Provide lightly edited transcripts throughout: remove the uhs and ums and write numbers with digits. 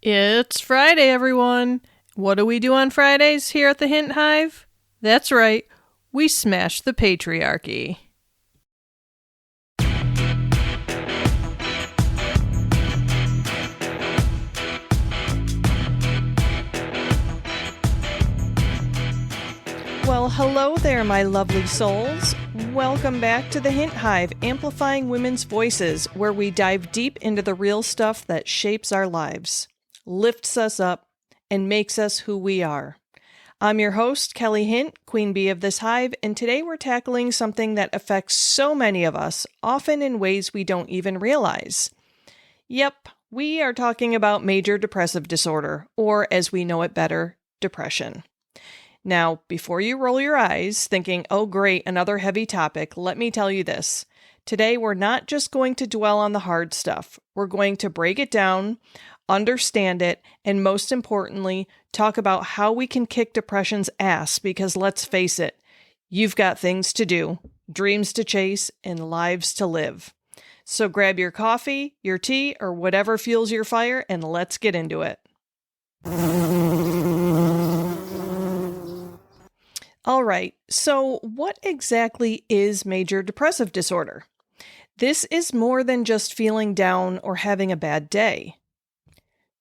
It's Friday, everyone. What do we do on Fridays here at the Hint Hive? That's right, we smash the patriarchy. Well, hello there, my lovely souls. Welcome back to the Hint Hive, Amplifying Women's Voices, where we dive deep into the real stuff that shapes our lives, lifts us up, and makes us who we are. I'm your host, Kelly Hint, Queen Bee of this hive, and today we're tackling something that affects so many of us, often in ways we don't even realize. Yep, we are talking about Major Depressive Disorder, or as we know it better, depression. Now, before you roll your eyes, thinking, oh great, another heavy topic, let me tell you this. Today, we're not just going to dwell on the hard stuff. We're going to break it down, understand it, and most importantly, talk about how we can kick depression's ass, because let's face it, you've got things to do, dreams to chase, and lives to live. So grab your coffee, your tea, or whatever fuels your fire, and let's get into it. All right, so what exactly is major depressive disorder? This is more than just feeling down or having a bad day.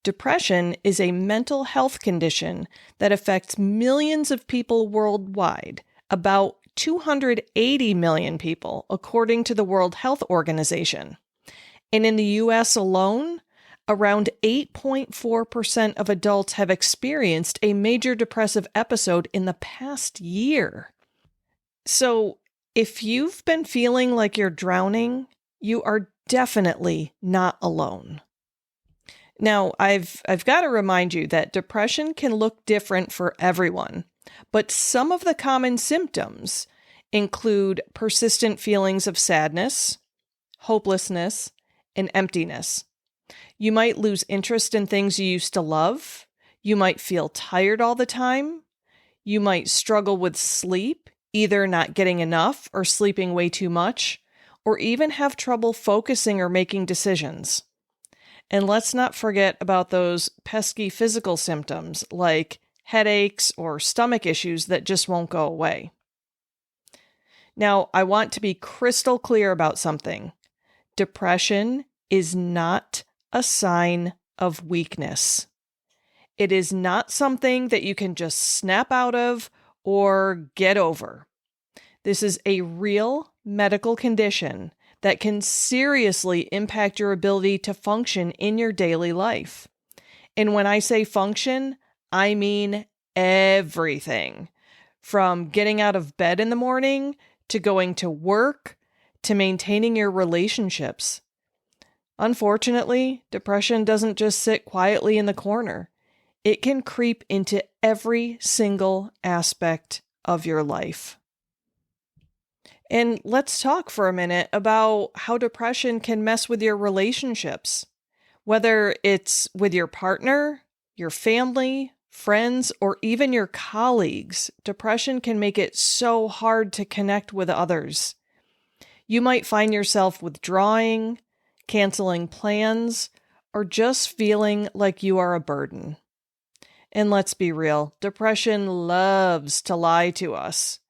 Depression is a mental health condition that affects millions of people worldwide, about 280 million people, according to the World Health Organization. And in the US alone, around 8.4% of adults have experienced a major depressive episode in the past year. So, if you've been feeling like you're drowning, you are definitely not alone. Now, I've got to remind you that depression can look different for everyone, but some of the common symptoms include persistent feelings of sadness, hopelessness, and emptiness. You might lose interest in things you used to love. You might feel tired all the time. You might struggle with sleep, either not getting enough or sleeping way too much, or even have trouble focusing or making decisions. And let's not forget about those pesky physical symptoms like headaches or stomach issues that just won't go away. Now, I want to be crystal clear about something. Depression is not a sign of weakness. It is not something that you can just snap out of or get over. This is a real medical condition that can seriously impact your ability to function in your daily life. And when I say function, I mean everything. From getting out of bed in the morning, to going to work, to maintaining your relationships. Unfortunately, depression doesn't just sit quietly in the corner. It can creep into every single aspect of your life. And let's talk for a minute about how depression can mess with your relationships. Whether it's with your partner, your family, friends, or even your colleagues, depression can make it so hard to connect with others. You might find yourself withdrawing, canceling plans, or just feeling like you are a burden. And let's be real, depression loves to lie to us.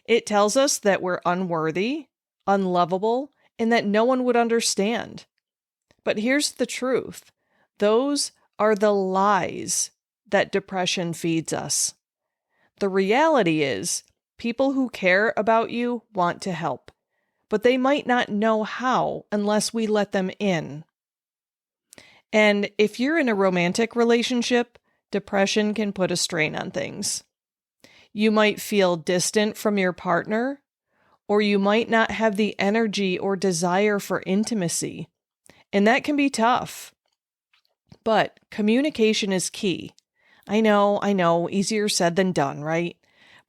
It tells us that we're unworthy, unlovable, and that no one would understand. But here's the truth. Those are the lies that depression feeds us. The reality is, people who care about you want to help, but they might not know how unless we let them in. And if you're in a romantic relationship, depression can put a strain on things. You might feel distant from your partner, or you might not have the energy or desire for intimacy. And that can be tough. But communication is key. I know, easier said than done, right?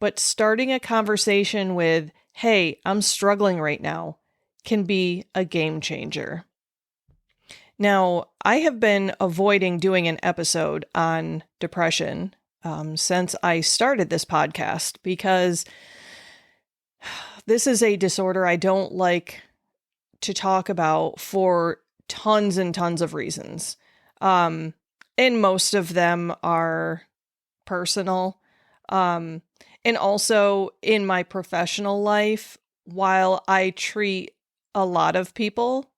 But starting a conversation with, hey, I'm struggling right now, can be a game changer. Now, I have been avoiding doing an episode on depression since I started this podcast because this is a disorder I don't like to talk about for tons and tons of reasons. And most of them are personal. And also in my professional life, while I treat a lot of people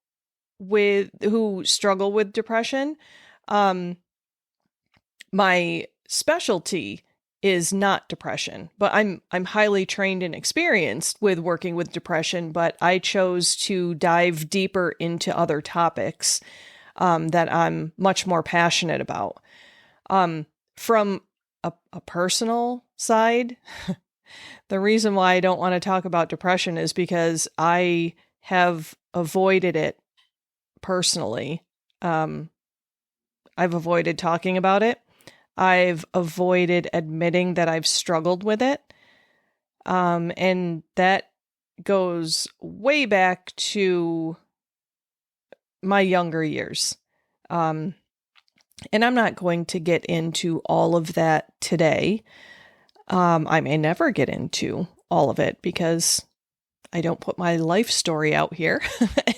who struggle with depression, um, my specialty is not depression, but I'm highly trained and experienced with working with depression, but I chose to dive deeper into other topics that I'm much more passionate about. From a personal side, the reason why I don't want to talk about depression is because I have avoided it personally. I've avoided talking about it. I've avoided admitting that I've struggled with it. And that goes way back to my younger years. And I'm not going to get into all of that today. I may never get into all of it because I don't put my life story out here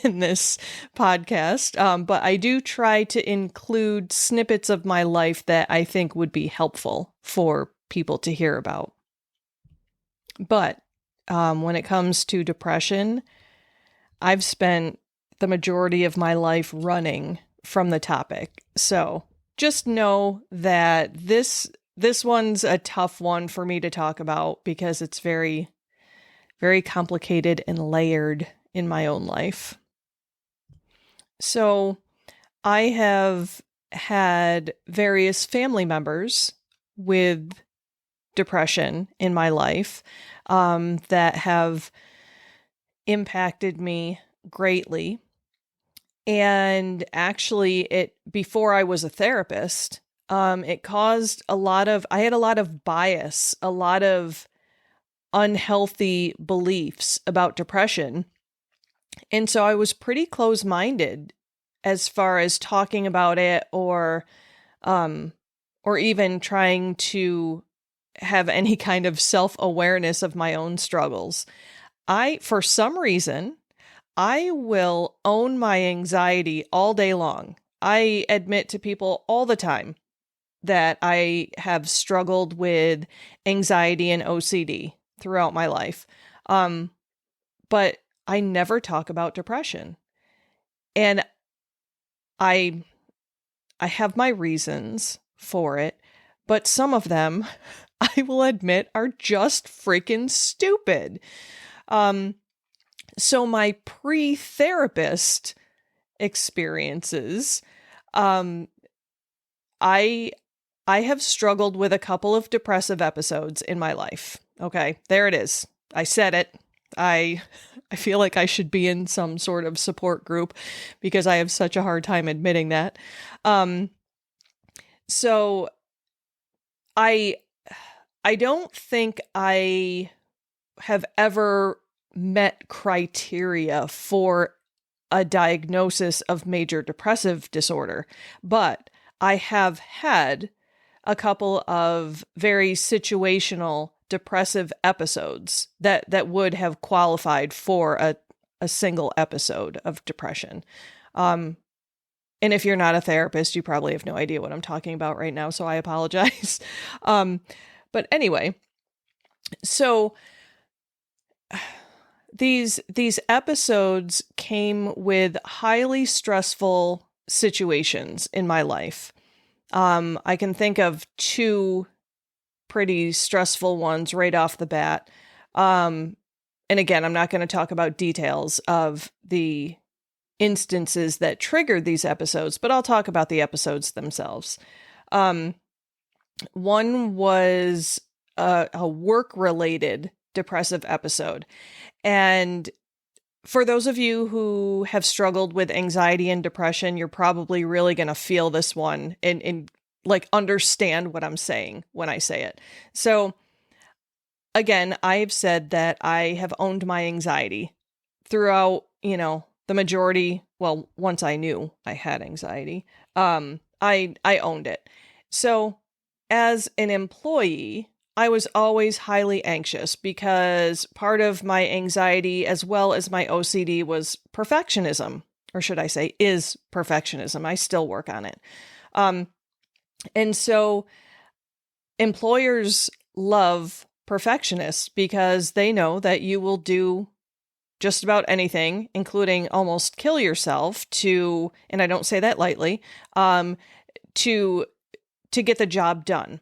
in this podcast. But I do try to include snippets of my life that I think would be helpful for people to hear about. But when it comes to depression, I've spent the majority of my life running from the topic. So just know that this one's a tough one for me to talk about because it's very, very complicated and layered in my own life. So I have had various family members with depression in my life that have impacted me greatly. And actually, before I was a therapist, it caused I had a lot of bias, a lot of unhealthy beliefs about depression. And so I was pretty close-minded as far as talking about it or even trying to have any kind of self-awareness of my own struggles. For some reason, I will own my anxiety all day long. I admit to people all the time that I have struggled with anxiety and OCD throughout my life. But I never talk about depression. And I have my reasons for it, but some of them, I will admit, are just freaking stupid. So my pre-therapist experiences, I have struggled with a couple of depressive episodes in my life. Okay, there it is. I said it. I feel like I should be in some sort of support group because I have such a hard time admitting that. So I don't think I have ever met criteria for a diagnosis of major depressive disorder, but I have had a couple of very situational depressive episodes that would have qualified for a single episode of depression. And if you're not a therapist, you probably have no idea what I'm talking about right now, so I apologize. But anyway, so these episodes came with highly stressful situations in my life. I can think of two pretty stressful ones right off the bat. And again, I'm not going to talk about details of the instances that triggered these episodes, but I'll talk about the episodes themselves. One was a work-related depressive episode. And for those of you who have struggled with anxiety and depression, you're probably really going to feel this one and like understand what I'm saying when I say it. So again, I've said that I have owned my anxiety throughout, the majority. Well, once I knew I had anxiety, I owned it. So as an employee, I was always highly anxious because part of my anxiety as well as my OCD was perfectionism, or should I say is perfectionism. I still work on it. And so employers love perfectionists because they know that you will do just about anything, including almost kill yourself to, and I don't say that lightly, to get the job done.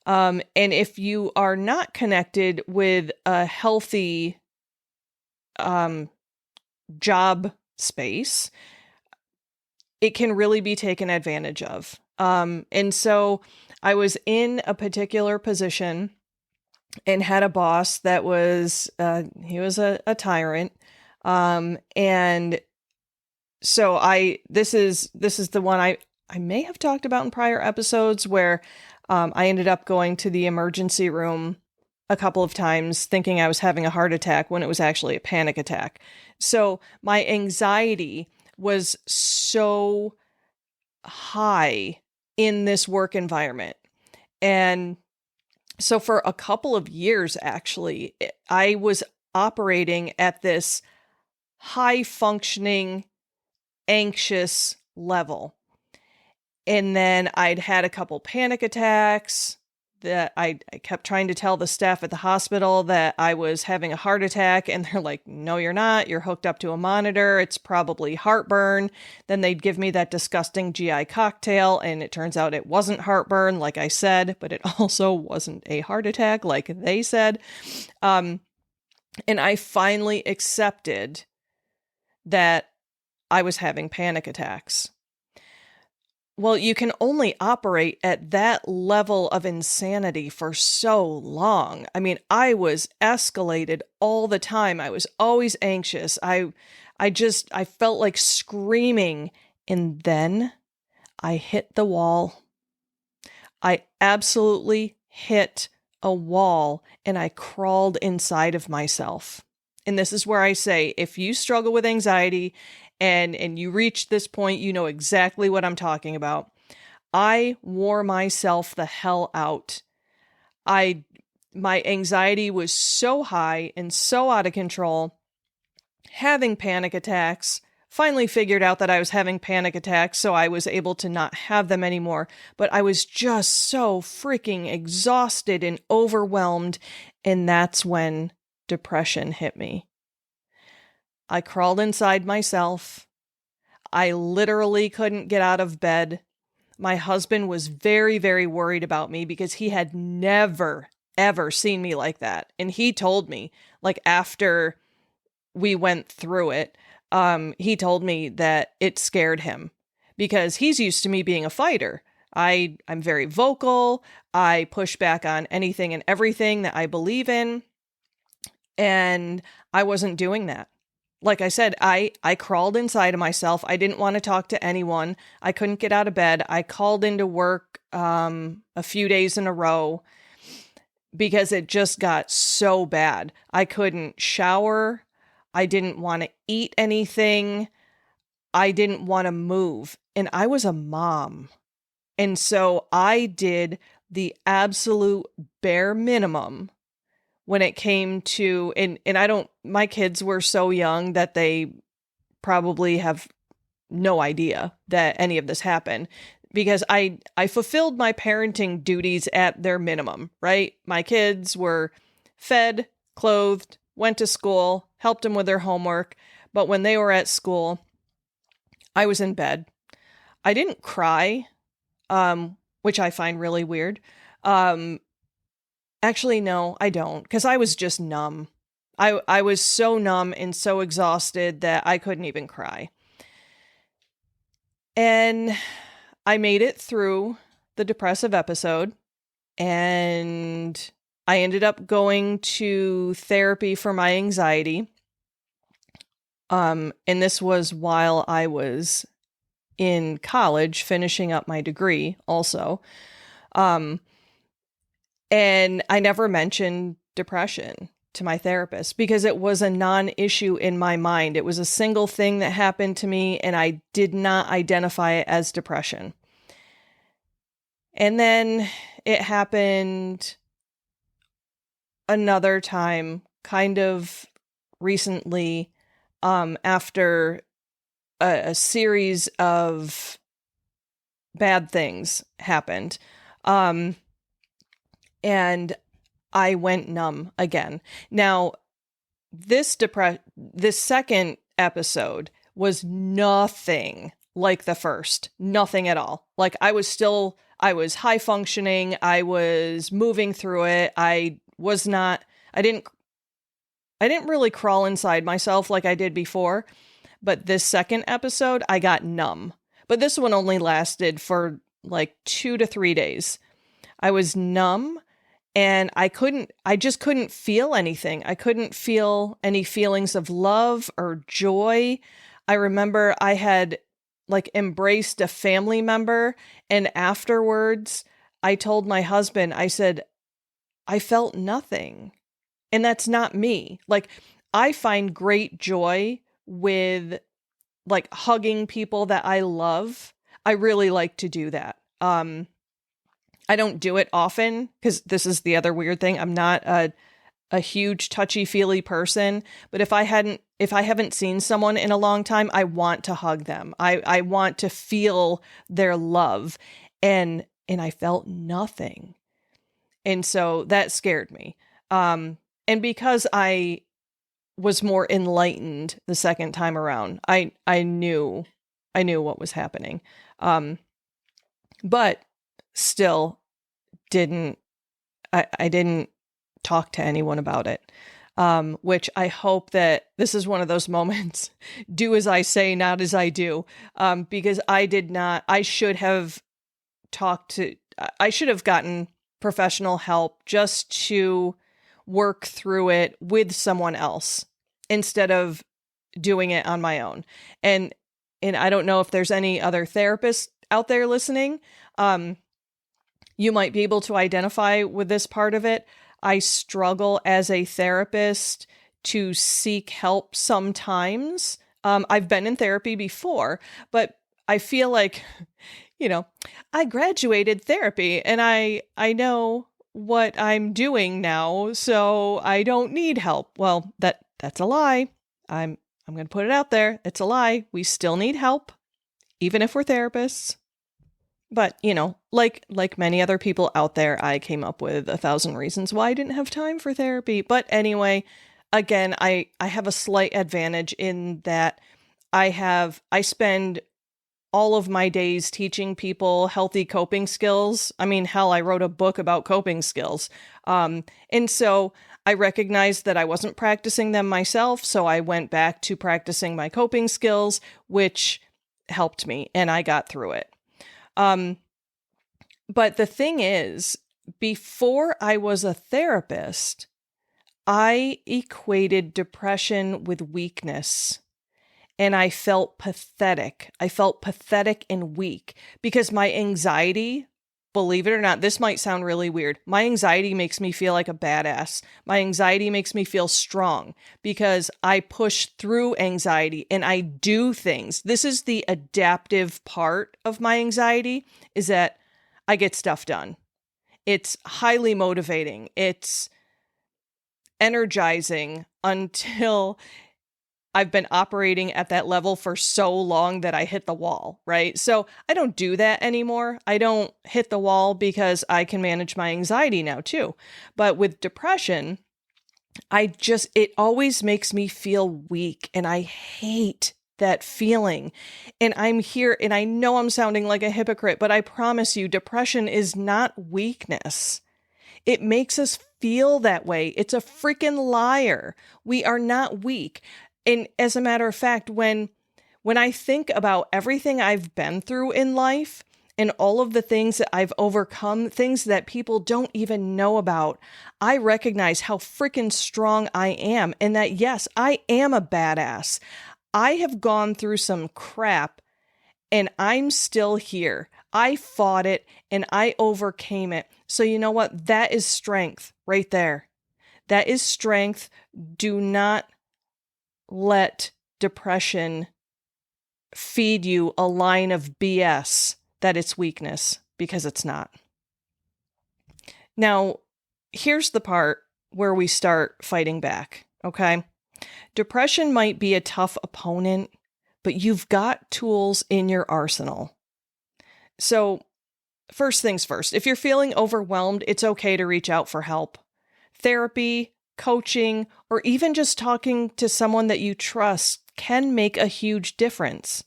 And if you are not connected with a healthy job space, it can really be taken advantage of. And so I was in a particular position and had a boss that was, he was a tyrant. And so this is the one I may have talked about in prior episodes where, I ended up going to the emergency room a couple of times thinking I was having a heart attack when it was actually a panic attack. So my anxiety was so high in this work environment. And so for a couple of years, actually, I was operating at this high functioning, anxious level. And then I'd had a couple panic attacks that I kept trying to tell the staff at the hospital that I was having a heart attack. And they're like, no, you're not. You're hooked up to a monitor. It's probably heartburn. Then they'd give me that disgusting GI cocktail. And it turns out it wasn't heartburn, like I said, but it also wasn't a heart attack, like they said. And I finally accepted that I was having panic attacks. Well, you can only operate at that level of insanity for so long. I mean, I was escalated all the time. I was always anxious. I felt like screaming. And then I hit the wall. I absolutely hit a wall and I crawled inside of myself. And this is where I say, if you struggle with anxiety and you reach this point, you know exactly what I'm talking about. I wore myself the hell out. My anxiety was so high and so out of control, having panic attacks. Finally figured out that I was having panic attacks, so I was able to not have them anymore. But I was just so freaking exhausted and overwhelmed, and that's when depression hit me. I crawled inside myself. I literally couldn't get out of bed. My husband was very, very worried about me because he had never, ever seen me like that. And he told me, like, after we went through it, he told me that it scared him because he's used to me being a fighter. I'm very vocal. I push back on anything and everything that I believe in. And I wasn't doing that. Like I said, I crawled inside of myself. I didn't want to talk to anyone. I couldn't get out of bed. I called into work a few days in a row because it just got so bad. I couldn't shower. I didn't want to eat anything. I didn't want to move. And I was a mom. And so I did the absolute bare minimum when it came to, and my kids were so young that they probably have no idea that any of this happened because I fulfilled my parenting duties at their minimum, right? My kids were fed, clothed, went to school, helped them with their homework. But when they were at school, I was in bed. I didn't cry, which I find really weird. Actually, no, I don't, because I was just numb. I was so numb and so exhausted that I couldn't even cry. And I made it through the depressive episode, and I ended up going to therapy for my anxiety. And this was while I was in college, finishing up my degree also. And I never mentioned depression to my therapist because it was a non-issue in my mind. It was a single thing that happened to me, and I did not identify it as depression. And then it happened another time, kind of recently, after a series of bad things happened. Um, and I went numb again. Now, this second episode was nothing like the first. Nothing at all. Like I was high functioning. I was moving through it. I didn't really crawl inside myself like I did before. But this second episode, I got numb. But this one only lasted for like 2 to 3 days. I was numb and I just couldn't feel anything. I couldn't feel any feelings of love or joy. I remember I had like embraced a family member, and afterwards I told my husband, I said, I felt nothing. And that's not me. Like, I find great joy with like hugging people that I love. I really like to do that. I don't do it often because this is the other weird thing. I'm not a huge touchy-feely person, but if I haven't seen someone in a long time, I want to hug them. I want to feel their love. And I felt nothing. And so that scared me. And because I was more enlightened the second time around, I knew what was happening. But still I didn't talk to anyone about it. Which I hope that this is one of those moments, do as I say, not as I do. Because I should have gotten professional help just to work through it with someone else instead of doing it on my own. And I don't know if there's any other therapists out there listening. You might be able to identify with this part of it. I struggle as a therapist to seek help sometimes. I've been in therapy before, but I feel like, I graduated therapy and I know what I'm doing now, so I don't need help. Well, that's a lie. I'm going to put it out there. It's a lie. We still need help, even if we're therapists. But, like many other people out there, I came up with 1,000 reasons why I didn't have time for therapy. But anyway, again, I have a slight advantage in that I spend all of my days teaching people healthy coping skills. I mean, hell, I wrote a book about coping skills. And so I recognized that I wasn't practicing them myself. So I went back to practicing my coping skills, which helped me, and I got through it. But the thing is, before I was a therapist, I equated depression with weakness. And I felt pathetic. I felt pathetic and weak because my anxiety, believe it or not, this might sound really weird. My anxiety makes me feel like a badass. My anxiety makes me feel strong because I push through anxiety and I do things. This is the adaptive part of my anxiety, is that I get stuff done. It's highly motivating. It's energizing until I've been operating at that level for so long that I hit the wall, right? So I don't do that anymore. I don't hit the wall because I can manage my anxiety now too. But with depression, it always makes me feel weak, and I hate that feeling. And I'm here, and I know I'm sounding like a hypocrite, but I promise you, depression is not weakness. It makes us feel that way. It's a freaking liar. We are not weak. And as a matter of fact, when I think about everything I've been through in life and all of the things that I've overcome, things that people don't even know about, I recognize how freaking strong I am, and that, yes, I am a badass. I have gone through some crap and I'm still here. I fought it and I overcame it. So you know what? That is strength right there. That is strength. Do not let depression feed you a line of BS that it's weakness, because it's not. Now, here's the part where we start fighting back, okay? Depression might be a tough opponent, but you've got tools in your arsenal. So, first things first, if you're feeling overwhelmed, it's okay to reach out for help. Therapy, coaching, or even just talking to someone that you trust can make a huge difference.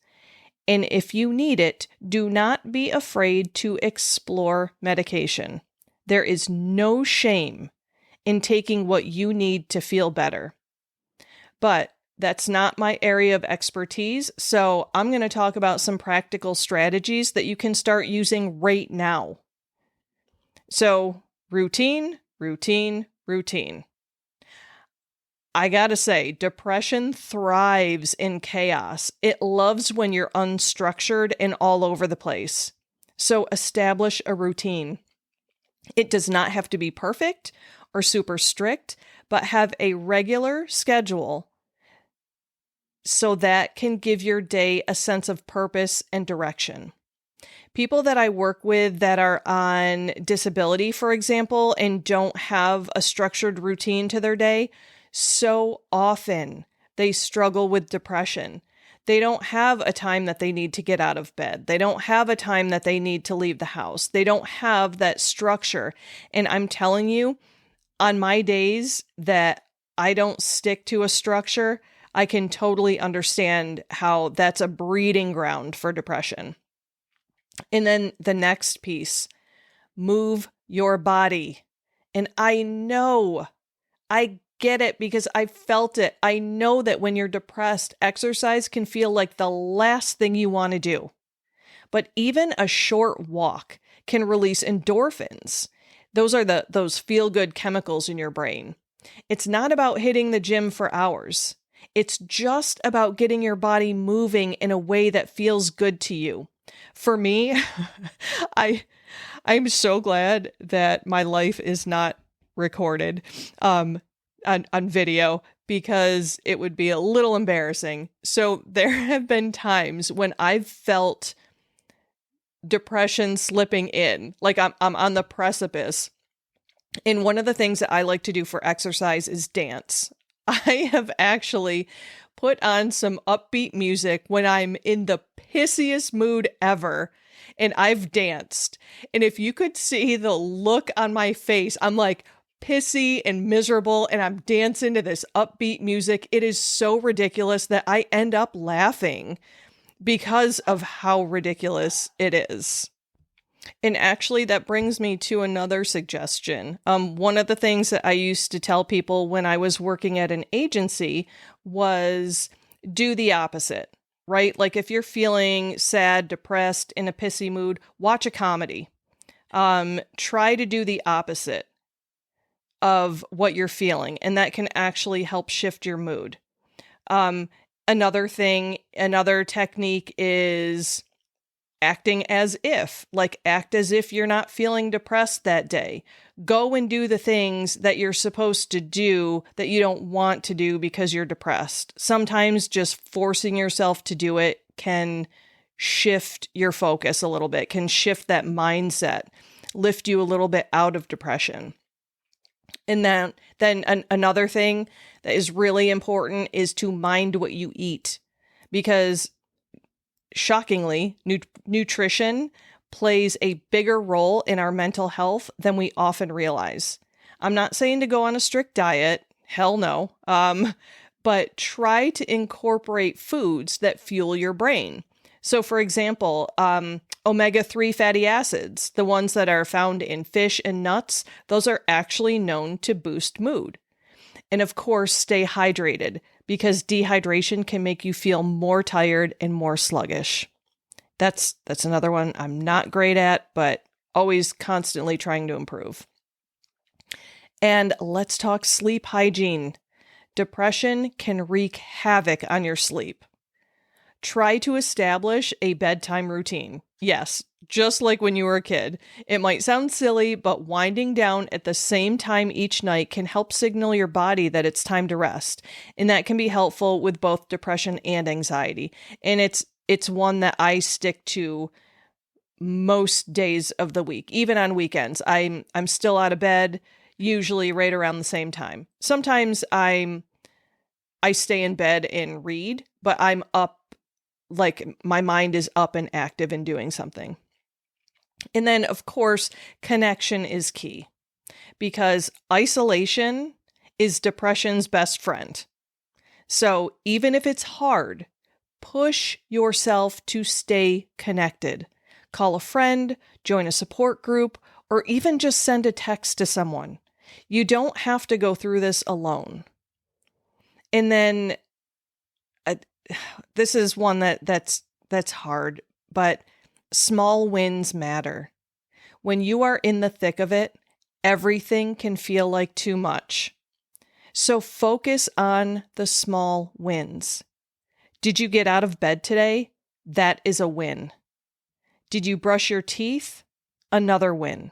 And if you need it, do not be afraid to explore medication. There is no shame in taking what you need to feel better. But that's not my area of expertise, so I'm going to talk about some practical strategies that you can start using right now. So, routine, routine, routine. I gotta say, depression thrives in chaos. It loves when you're unstructured and all over the place. So establish a routine. It does not have to be perfect or super strict, but have a regular schedule so that can give your day a sense of purpose and direction. People that I work with that are on disability, for example, and don't have a structured routine to their day, so often they struggle with depression. They don't have a time that they need to get out of bed. They don't have a time that they need to leave the house. They don't have that structure. And I'm telling you, on my days that I don't stick to a structure, I can totally understand how that's a breeding ground for depression. And then the next piece, move your body. And I get it because I felt it. I know that when you're depressed, exercise can feel like the last thing you want to do. But even a short walk can release endorphins. Those are those feel-good chemicals in your brain. It's not about hitting the gym for hours. It's just about getting your body moving in a way that feels good to you. For me, I'm so glad that my life is not recorded on video because it would be a little embarrassing. So there have been times when I've felt depression slipping in, like I'm on the precipice. And one of the things that I like to do for exercise is dance. I have actually put on some upbeat music when I'm in the pissiest mood ever, and I've danced. And if you could see the look on my face, I'm like pissy and miserable, and I'm dancing to this upbeat music. It is so ridiculous that I end up laughing because of how ridiculous it is. And actually, that brings me to another suggestion. One of the things that I used to tell people when I was working at an agency was do the opposite, right? Like if you're feeling sad, depressed, in a pissy mood, watch a comedy. Try to do the opposite of what you're feeling, and that can actually help shift your mood. Another technique is acting as if, like act as if you're not feeling depressed that day. Go and do the things that you're supposed to do that you don't want to do because you're depressed. Sometimes just forcing yourself to do it can shift your focus a little bit, can shift that mindset, lift you a little bit out of depression. And then another thing that is really important is to mind what you eat, because shockingly, nutrition plays a bigger role in our mental health than we often realize. I'm not saying to go on a strict diet, hell no, but try to incorporate foods that fuel your brain. So for example, omega-3 fatty acids, the ones that are found in fish and nuts, those are actually known to boost mood. And of course, stay hydrated, because dehydration can make you feel more tired and more sluggish. That's another one I'm not great at, but always constantly trying to improve. And let's talk sleep hygiene. Depression can wreak havoc on your sleep. Try to establish a bedtime routine. Yes, just like when you were a kid. It might sound silly, but winding down at the same time each night can help signal your body that it's time to rest. And that can be helpful with both depression and anxiety. And it's one that I stick to most days of the week, even on weekends. I'm still out of bed, usually right around the same time. Sometimes I stay in bed and read, but I'm up, like my mind is up and active and doing something. And then, of course, connection is key because isolation is depression's best friend. So even if it's hard, push yourself to stay connected. Call a friend, join a support group, or even just send a text to someone. You don't have to go through this alone. And then this is one that's hard, but small wins matter. When you are in the thick of it, everything can feel like too much. So focus on the small wins. Did you get out of bed today? That is a win. Did you brush your teeth? Another win.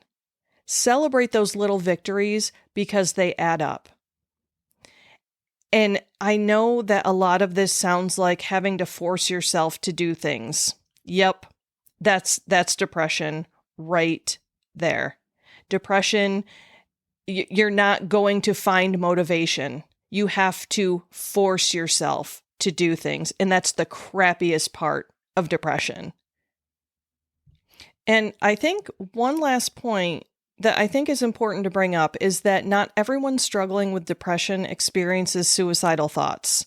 Celebrate those little victories because they add up. And I know that a lot of this sounds like having to force yourself to do things. Yep, that's depression right there. Depression, you're not going to find motivation. You have to force yourself to do things. And that's the crappiest part of depression. And I think one last point that I think is important to bring up is that not everyone struggling with depression experiences suicidal thoughts.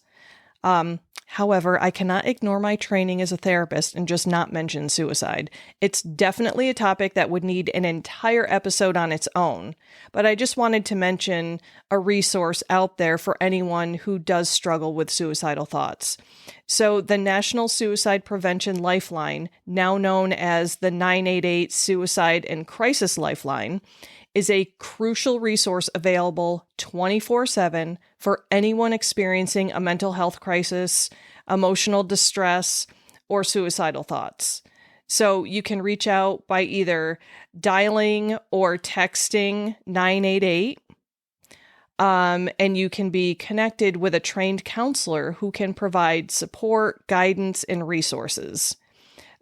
However, I cannot ignore my training as a therapist and just not mention suicide. It's definitely a topic that would need an entire episode on its own, but I just wanted to mention a resource out there for anyone who does struggle with suicidal thoughts. So the National Suicide Prevention Lifeline, now known as the 988 Suicide and Crisis Lifeline, is a crucial resource available 24/7 for anyone experiencing a mental health crisis, emotional distress, or suicidal thoughts. So you can reach out by either dialing or texting 988, and you can be connected with a trained counselor who can provide support, guidance, and resources.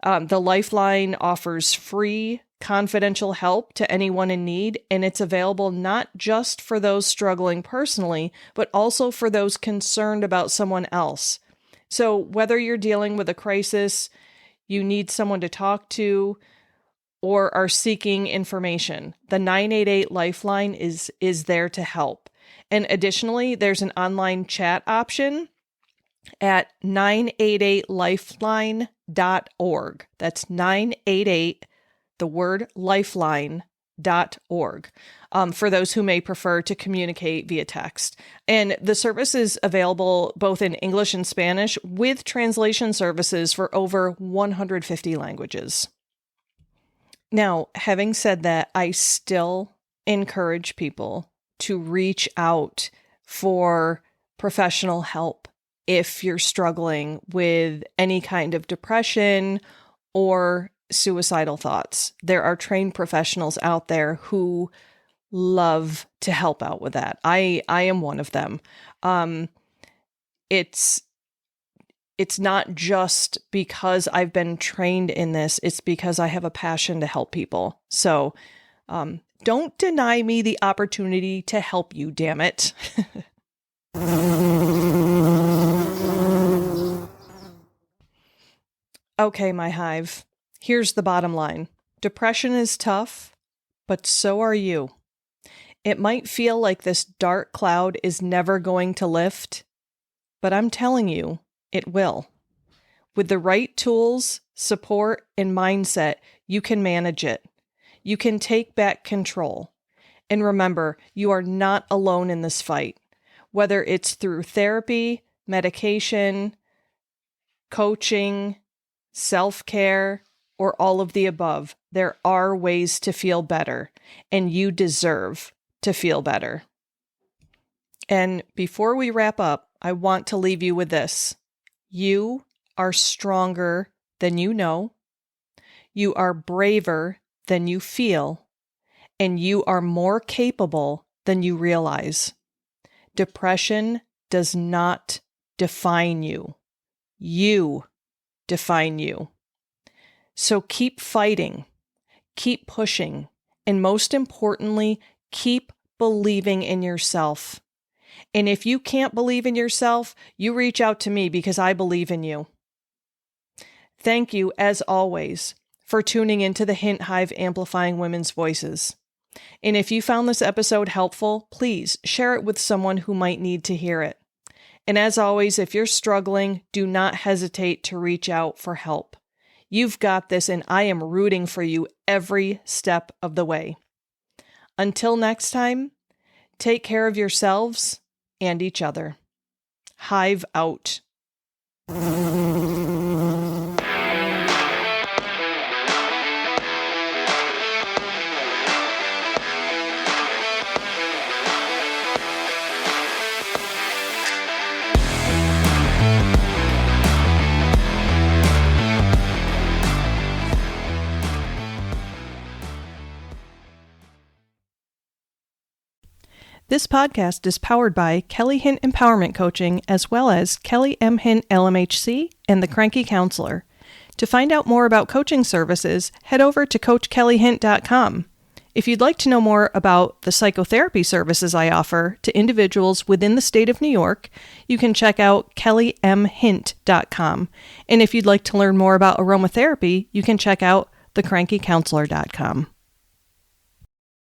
The Lifeline offers free, confidential help to anyone in need, and it's available not just for those struggling personally, but also for those concerned about someone else. So whether you're dealing with a crisis, you need someone to talk to, or are seeking information, the 988 Lifeline is there to help. And additionally, there's an online chat option at 988lifeline.org. That's 988, the word lifeline.org, for those who may prefer to communicate via text. And the service is available both in English and Spanish with translation services for over 150 languages. Now, having said that, I still encourage people to reach out for professional help if you're struggling with any kind of depression or suicidal thoughts. There are trained professionals out there who love to help out with that. I am one of them. It's not just because I've been trained in this, it's because I have a passion to help people. So don't deny me the opportunity to help you, damn it. Okay, my hive. Here's the bottom line. Depression is tough, but so are you. It might feel like this dark cloud is never going to lift, but I'm telling you, it will. With the right tools, support, and mindset, you can manage it. You can take back control. And remember, you are not alone in this fight. Whether it's through therapy, medication, coaching, self-care, or all of the above, there are ways to feel better, and you deserve to feel better. And before we wrap up, I want to leave you with this. You are stronger than you know. You are braver than you feel, and you are more capable than you realize. Depression does not define you. You define you. So keep fighting, keep pushing, and most importantly, keep believing in yourself. And if you can't believe in yourself, you reach out to me because I believe in you. Thank you, as always, for tuning into the Hint Hive Amplifying Women's Voices. And if you found this episode helpful, please share it with someone who might need to hear it. And as always, if you're struggling, do not hesitate to reach out for help. You've got this, and I am rooting for you every step of the way. Until next time, take care of yourselves and each other. Hive out. This podcast is powered by Kelly Hint Empowerment Coaching, as well as Kelly M. Hint LMHC and The Cranky Counselor. To find out more about coaching services, head over to CoachKellyHint.com. If you'd like to know more about the psychotherapy services I offer to individuals within the state of New York, you can check out KellyMHint.com. And if you'd like to learn more about aromatherapy, you can check out TheCrankyCounselor.com.